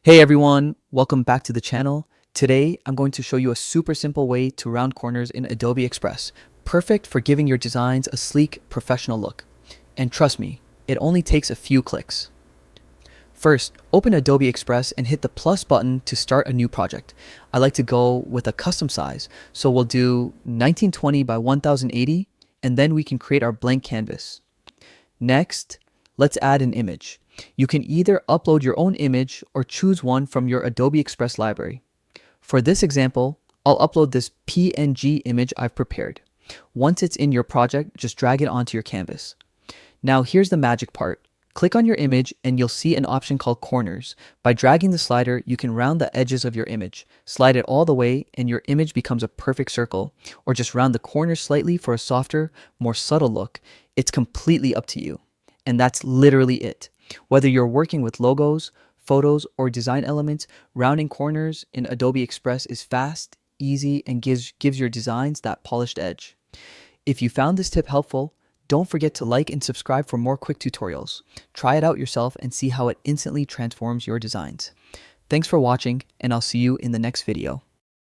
Hey everyone, welcome back to the channel. Today, I'm going to show you a super simple way to round corners in Adobe Express. Perfect for giving your designs a sleek, professional look. And trust me, it only takes a few clicks. First, open Adobe Express and hit the plus button to start a new project. I like to go with a custom size, so we'll do 1920 by 1080, and then we can create our blank canvas. Next, let's add an image. You can either upload your own image or choose one from your Adobe Express library. For this example, I'll upload this PNG image I've prepared. Once it's in your project, just drag it onto your canvas. Now here's the magic part. Click on your image and you'll see an option called corners. By dragging the slider, you can round the edges of your image. Slide it all the way and your image becomes a perfect circle, or just round the corners slightly for a softer, more subtle look. It's completely up to you. And that's literally it. Whether you're working with logos, photos, or design elements, rounding corners in Adobe Express is fast, easy, and gives your designs that polished edge. If you found this tip helpful, don't forget to like and subscribe for more quick tutorials. Try it out yourself and see how it instantly transforms your designs. Thanks for watching, and I'll see you in the next video.